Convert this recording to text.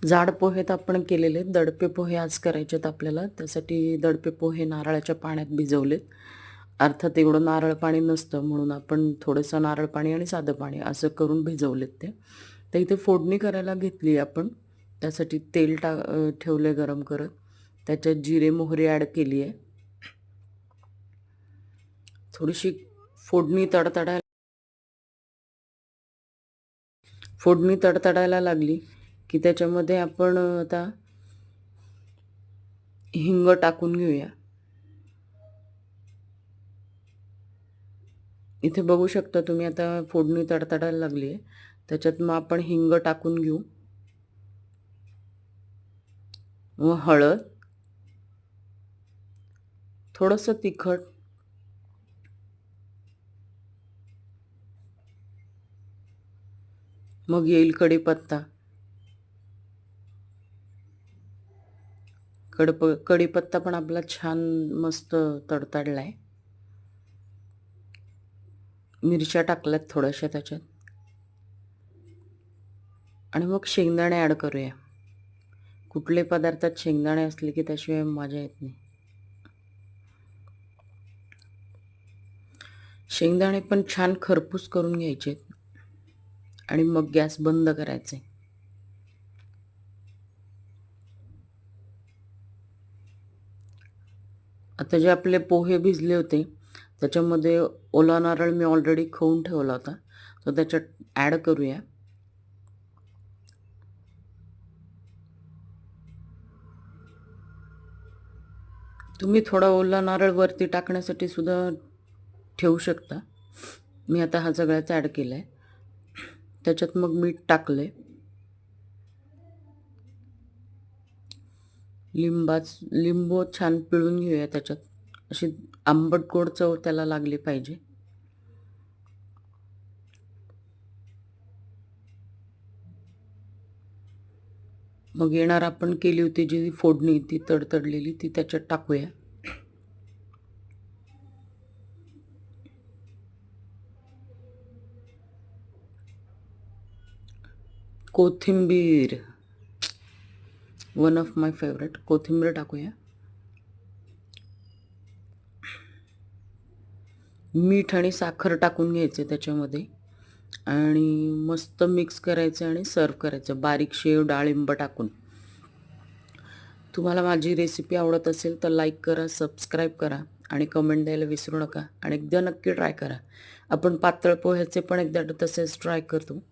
जाड पोहेत आपण केलेले, दडपे पोहे आज करायचे आहेत आपल्याला. त्यासाठी दडपे पोहे नारळाच्या पाण्यात भिजवलेत. अर्थात एवढं नारळ पाणी नसतं म्हणून आपण थोडंसं नारळ पाणी आणि साधं पाणी असं करून भिजवलेत ते. तर इथे फोडणी करायला घेतली आपण. त्यासाठी तेल ठेवले गरम करत. त्याच्यात जिरे मोहरी ॲड केली आहे. थोडीशी फोडणी तडतडायला लागली की त्याच्यामध्ये आपण आता हिंग टाकून घेऊया. इथे बघू शकता तुम्ही आता फोडणी तडतडायला लागली आहे. त्याच्यात मग आपण हिंग टाकून घेऊ. व हळद, थोडंसं तिखट, मग येईल कढीपत्ता. कढीपत्ता पण आपला छान मस्त तडतडला आहे. मिरच्या टाकल्यात थोड्याशा त्याच्यात आणि मग शेंगदाणे ॲड करूया. कुठले पदार्थात शेंगदाणे असले की त्याशिवाय मजा येत नाही. शेंगदाणे पण छान खरपूस करून घ्यायचे आणि मग गॅस बंद करायचे. आता जे आपले पोहे भिजले होते त्याच्यामध्ये ओला नारळ मी ऑलरेडी खवून ठेवला होता, तो त्याच्यात ॲड करूया. तुम्ही थोडा ओला नारळ वरती टाकण्यासाठी सुद्धा ठेवू शकता. मी आता हा सगळ्याच ॲड केला आहे. त्याच्यात मग मीठ टाकले. लिंबू छान पिळून घेऊया त्याच्यात. अशी आंबट गोड चव त्याला लागली पाहिजे. मग येणार आपण केली होती जी फोडणी ती तडतडलेली ती त्याच्यात टाकूया. कोथिंबीर, वन ऑफ माय फेवरेट. कोथिंबीर टाकूया. मीठ आणि साखर टाकून घ्यायचे त्याच्यामध्ये आणि मस्त मिक्स करायचं आणि सर्व करायचं बारीक शेव डाळिंब टाकून. तुम्हाला माझी रेसिपी आवडत असेल तर लाईक करा, सबस्क्राईब करा आणि कमेंट द्यायला विसरू नका आणि एकदा नक्की ट्राय करा. आपण पातळ पोह्याचे पण एकदा तसेच ट्राय करतो.